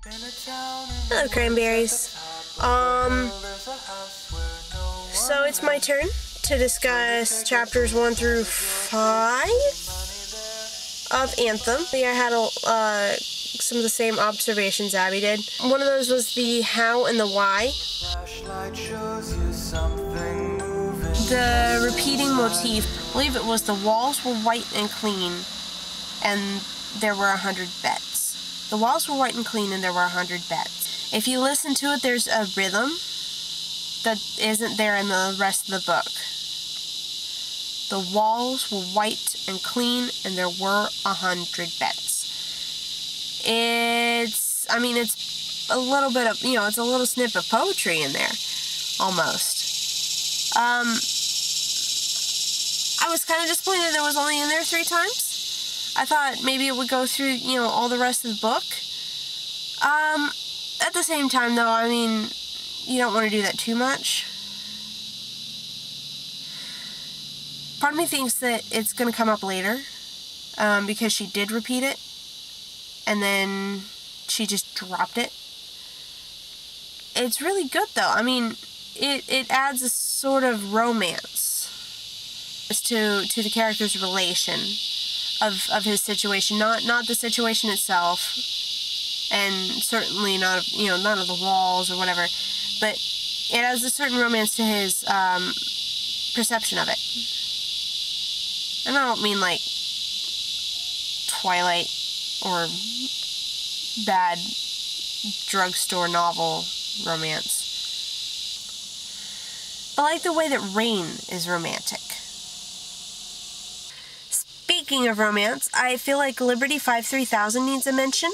Hello, cranberries. So it's my turn to discuss chapters 1 through 5 of Anthem. I had some of the same observations Abby did. One of those was the how and the why. The repeating motif, I believe it was the walls were white and clean, and there were 100 beds. The walls were white and clean, and there were 100 beds. If you listen to it, there's a rhythm that isn't there in the rest of the book. The walls were white and clean, and there were 100 beds. It's a little bit of, it's a little snip of poetry in there, almost. I was kind of disappointed that it was only in there 3 times. I thought maybe it would go through, all the rest of the book. At the same time, though, you don't want to do that too much. Part of me thinks that it's going to come up later, because she did repeat it, and then she just dropped it. It's really good, though. It adds a sort of romance to the character's relation of his situation, not the situation itself, and certainly not of the walls or whatever, but it adds a certain romance to his perception of it. And I don't mean like Twilight or bad drugstore novel romance. I like the way that rain is romantic. Speaking of romance, I feel like Liberty 53000 needs a mention.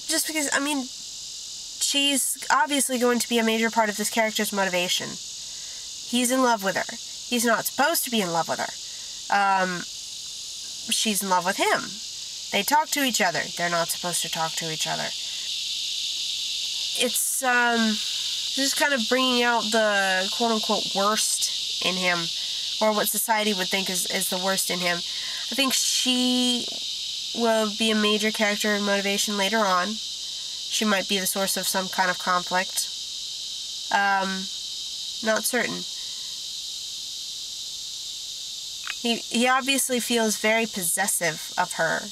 Just because, she's obviously going to be a major part of this character's motivation. He's in love with her. He's not supposed to be in love with her. She's in love with him. They talk to each other. They're not supposed to talk to each other. It's, just kind of bringing out the quote-unquote worst in him, or what society would think is the worst in him. I think she will be a major character and motivation later on. She might be the source of some kind of conflict. Not certain. He obviously feels very possessive of her.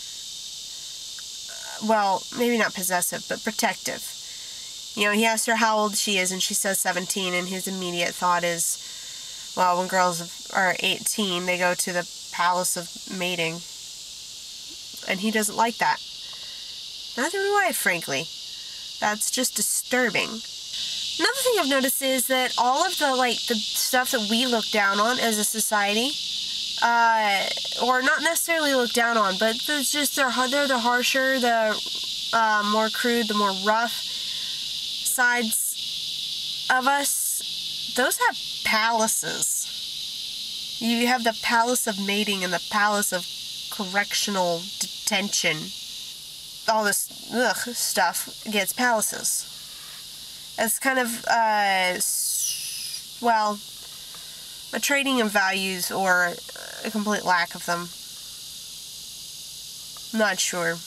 Well, maybe not possessive, but protective. He asks her how old she is, and she says 17, and his immediate thought is, well, when girls are 18, they go to the palace of mating. And he doesn't like that. Neither do I, frankly. That's just disturbing. Another thing I've noticed is that all of the stuff that we look down on as a society, or not necessarily look down on, but they're the harsher, the more crude, the more rough sides of us, those have palaces. You have the palace of mating and the palace of correctional detention. All this stuff gets palaces. It's kind of, a trading of values or a complete lack of them. I'm not sure.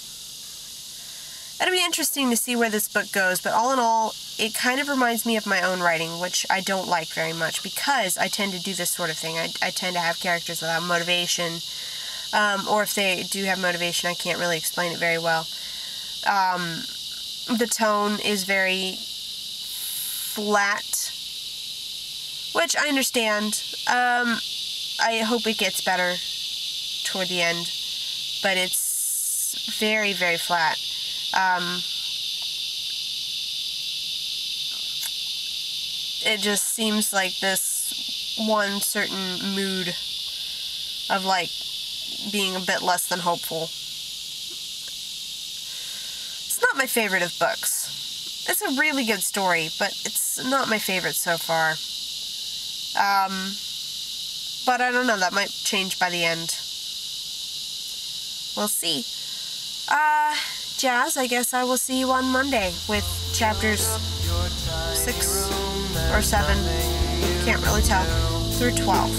It'll be interesting to see where this book goes, but all in all, it kind of reminds me of my own writing, which I don't like very much, because I tend to do this sort of thing. I tend to have characters without motivation, or if they do have motivation, I can't really explain it very well. The tone is very flat, which I understand. I hope it gets better toward the end, but it's very, very flat. It just seems like this one certain mood of being a bit less than hopeful. It's not my favorite of books. It's a really good story, but it's not my favorite so far. But I don't know, that might change by the end. We'll see. Jazz, I guess I will see you on Monday with chapters 6 or 7, can't really tell, through 12.